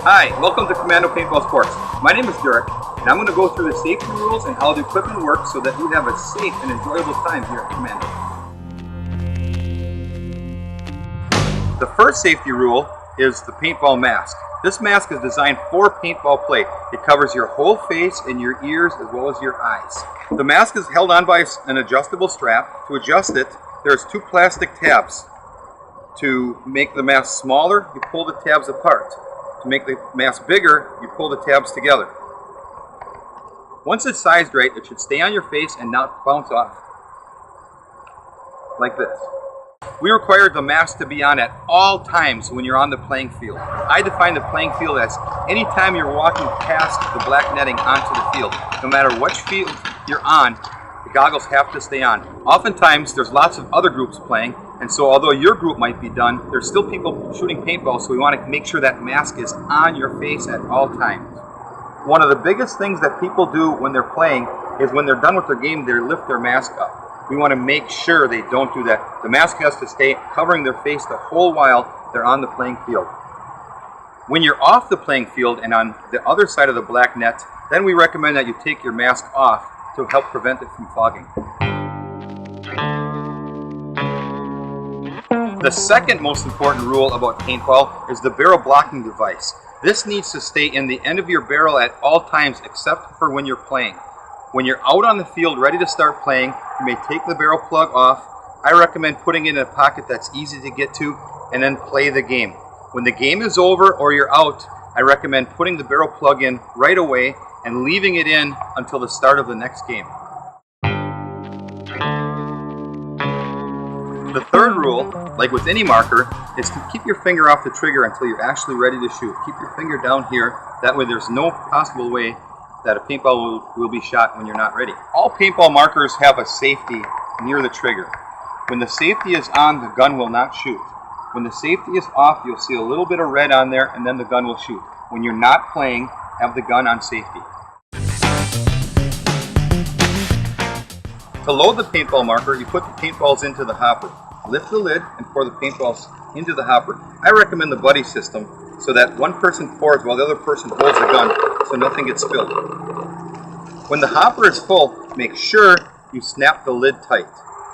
Hi, welcome to Commando Paintball Sports. My name is Derek, and I'm going to go through the safety rules and how the equipment works so that you have a safe and enjoyable time here at Commando. The first safety rule is the paintball mask. This mask is designed for paintball play. It covers your whole face and your ears as well as your eyes. The mask is held on by an adjustable strap. To adjust it, there's two plastic tabs. To make the mask smaller, you pull the tabs apart. To make the mask bigger, you pull the tabs together. Once it's sized right, it should stay on your face and not bounce off. Like this. We require the mask to be on at all times when you're on the playing field. I define the playing field as any time you're walking past the black netting onto the field. No matter which field you're on, the goggles have to stay on. Oftentimes, there's lots of other groups playing, and so although your group might be done, there's still people shooting paintball, so we want to make sure that mask is on your face at all times. One of the biggest things that people do when they're playing is when they're done with their game, they lift their mask up. We want to make sure they don't do that. The mask has to stay covering their face the whole while they're on the playing field. When you're off the playing field and on the other side of the black net, then we recommend that you take your mask off to help prevent it from fogging. The second most important rule about paintball is the barrel blocking device. This needs to stay in the end of your barrel at all times except for when you're playing. When you're out on the field ready to start playing, you may take the barrel plug off. I recommend putting it in a pocket that's easy to get to and then play the game. When the game is over or you're out, I recommend putting the barrel plug in right away and leaving it in until the start of the next game. The third rule, like with any marker, is to keep your finger off the trigger until you're actually ready to shoot. Keep your finger down here, that way there's no possible way that a paintball will be shot when you're not ready. All paintball markers have a safety near the trigger. When the safety is on, the gun will not shoot. When the safety is off, you'll see a little bit of red on there and then the gun will shoot. When you're not playing, have the gun on safety. To load the paintball marker, you put the paintballs into the hopper. Lift the lid and pour the paintballs into the hopper. I recommend the buddy system so that one person pours while the other person holds the gun so nothing gets spilled. When the hopper is full, make sure you snap the lid tight.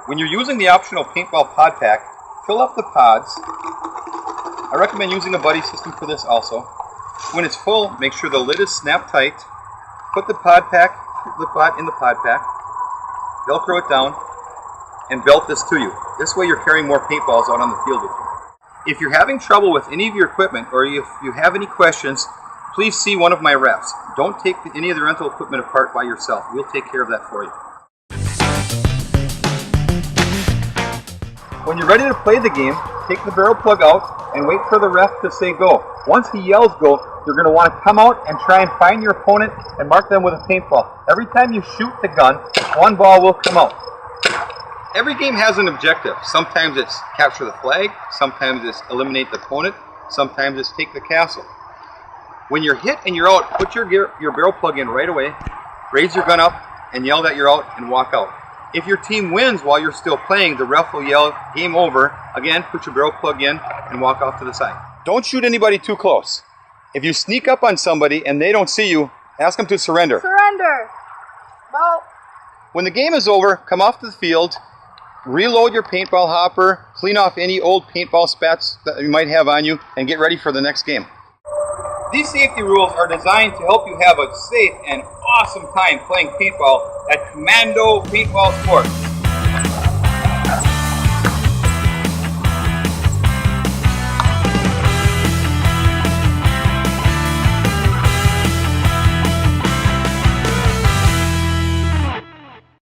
When you're using the optional paintball pod pack, fill up the pods. I recommend using a buddy system for this also. When it's full, make sure the lid is snapped tight. Put the pod in the pod pack, Velcro it down, and belt this to you. This way you're carrying more paintballs out on the field with you. If you're having trouble with any of your equipment or if you have any questions, please see one of my reps. Don't take any of the rental equipment apart by yourself. We'll take care of that for you. When you're ready to play the game, take the barrel plug out and wait for the ref to say go. Once he yells go, you're going to want to come out and try and find your opponent and mark them with a paintball. Every time you shoot the gun, one ball will come out. Every game has an objective. Sometimes it's capture the flag, sometimes it's eliminate the opponent, sometimes it's take the castle. When you're hit and you're out, put your barrel plug in right away, raise your gun up and yell that you're out and walk out. If your team wins while you're still playing, the ref will yell game over. Again, put your barrel plug in and walk off to the side. Don't shoot anybody too close. If you sneak up on somebody and they don't see you, ask them to surrender. Surrender! Well. When the game is over, come off the field, reload your paintball hopper, clean off any old paintball spats that you might have on you, and get ready for the next game. These safety rules are designed to help you have a safe and awesome time playing paintball at Commando Paintball Sports.